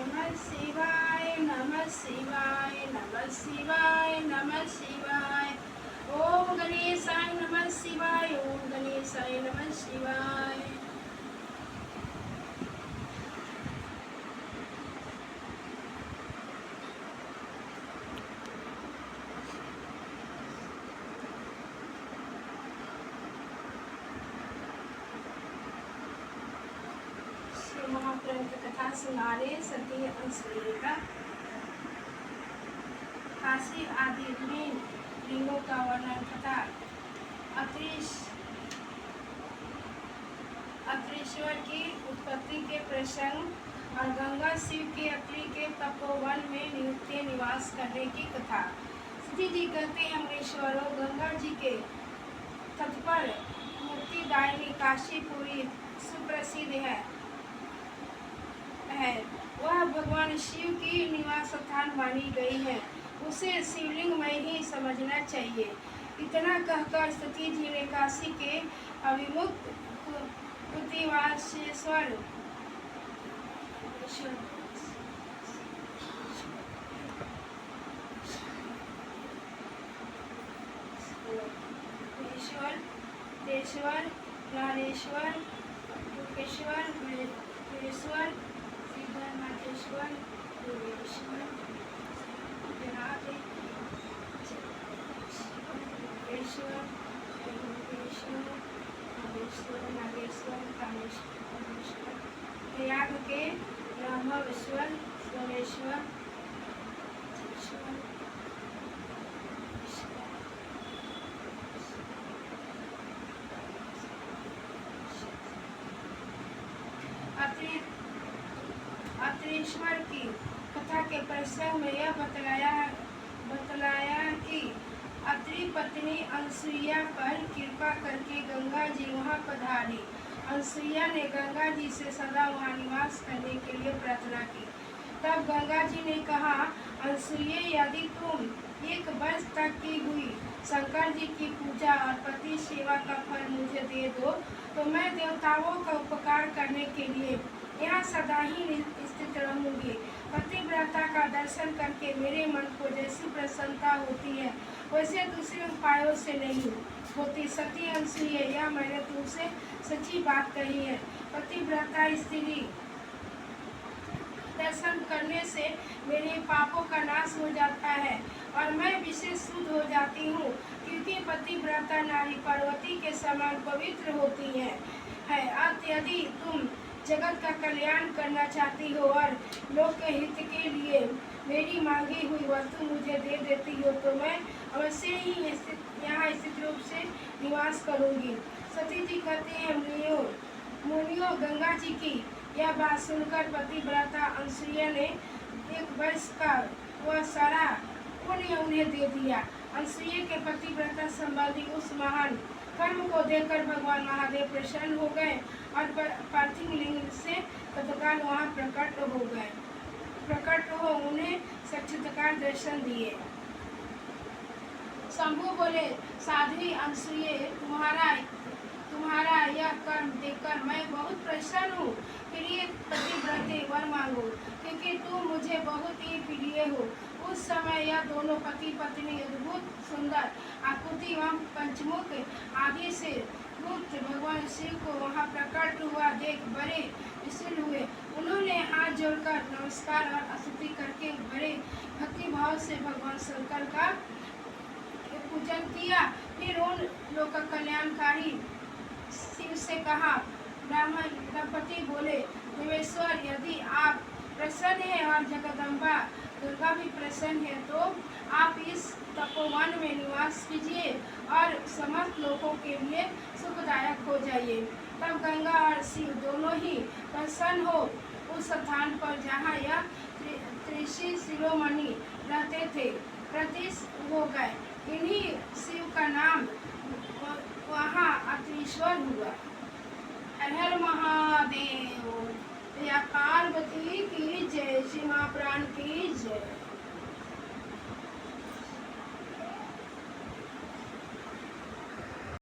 नमः शिवाय नमः शिवाय नमः शिवाय नमः शिवाय। ओम गणेशाय नमः शिवाय ओम गणेशाय नमः शिवाय। महाप्रभु कथा सुनारे सती अंशुलेखा काशी आदि में लिंगों का वर्णन तथा अत्रीश्वर की उत्पत्ति के प्रसंग और गंगा शिव के अत्रि के तपोवन में नित्य निवास करने की कथा। सती जी कहते हैं, अमरेश्वरों, गंगा जी के तट पर मुक्तिदायिनी काशीपुरी सुप्रसिद्ध है। वह भगवान शिव की निवास स्थान मानी गई है। उसे शिवलिंग में ही समझना चाहिए। इतना कहकर सती जी ने काशी के अभिमुख कृतिवासेश्वर नारेश्वर, दुर्गेश्वर, वीरेश्वर, सिद्धनाथेश्वर, योगेश्वर, नागेश्वर, कामेश्वर, प्रयाग के ब्रह्मेश्वर, सोमेश्वर, अत्रीश्वर की कथा के प्रसंग में यह बतलाया कि अत्रि पत्नी अनसुईया पर कृपा करके गंगा जी वहाँ पधारी। अनसुईया ने गंगा जी से सदा वहाँ निवास करने के लिए प्रार्थना की। तब गंगा जी ने कहा, अनसुईया, यदि तुम 1 वर्ष तक की हुई शंकर जी की पूजा और पति सेवा का फल मुझे दे दो, तो मैं देवताओं का उपकार करने के लिए यहाँ सदा ही स्थित रहूंगी। पतिव्रता का दर्शन करके मेरे मन को जैसी प्रसन्नता होती है, वैसे दूसरे उपायों से नहीं होती। सती अनसुईया, यह मैंने तुमसे सच्ची बात कही है। पतिव्रता स्त्री दर्शन करने से मेरे पापों का नाश हो जाता है और मैं विशेष शुद्ध हो जाती हूँ, क्योंकि पतिव्रता नारी पार्वती के समान पवित्र होती है। यदि तुम जगत का कल्याण करना चाहती हो और लोक के हित के लिए मेरी मांगी हुई वस्तु मुझे दे देती हो, तो मैं अवश्य ही यहाँ स्थित रूप से निवास करूँगी। सती जी कहते हैं, मुनियों, गंगा जी की यह बात सुनकर पतिव्रता अनसुईया ने 1 वर्ष का वह सारा पुण्य उन्हें दे दिया। अनसुईया के पतिव्रता संबंधी उस महान कर्म को देखकर भगवान महादेव प्रसन्न हो गए और पार्थिव लिंग से तत्काल वहाँ प्रकट हो उन्हें साक्षात्कार दर्शन दिए। शंभु बोले, साध्वी अनसुईया, तुम्हारा यह कर्म देखकर मैं बहुत प्रसन्न हूँ। प्रिय पतिव्रते, वर मांगो, क्योंकि तुम मुझे बहुत ही प्रिय हो। उस समय यह दोनों पति पत्नी अद्भुत सुंदर आकृति एवं पंचमुख आदि से युक्त भगवान शिव को वहाँ प्रकट हुआ देख बड़े विचलित हुए। उन्होंने हाथ जोड़कर नमस्कार और स्तुति करके बड़े भक्ति भाव से भगवान शंकर का पूजन किया। फिर उन लोक कल्याणकारी शिव से कहा। ब्राह्मण दंपति बोले, देवेश्वर, यदि आप प्रसन्न हैं और जगदम्बा दुर्गा भी प्रसन्न है, तो आप इस तपोवन में निवास कीजिए और समस्त लोगों के लिए सुखदायक हो जाइए। तब गंगा और शिव दोनों ही प्रसन्न हो उस स्थान पर जहाँ यह ऋषि शिरोमणि रहते थे प्रतिष्ठित हो गए। इन्हीं शिव का नाम वहाँ अत्रीश्वर हुआ। हर हर महादेव। या पार्वती की जय, शिव प्राण की जय।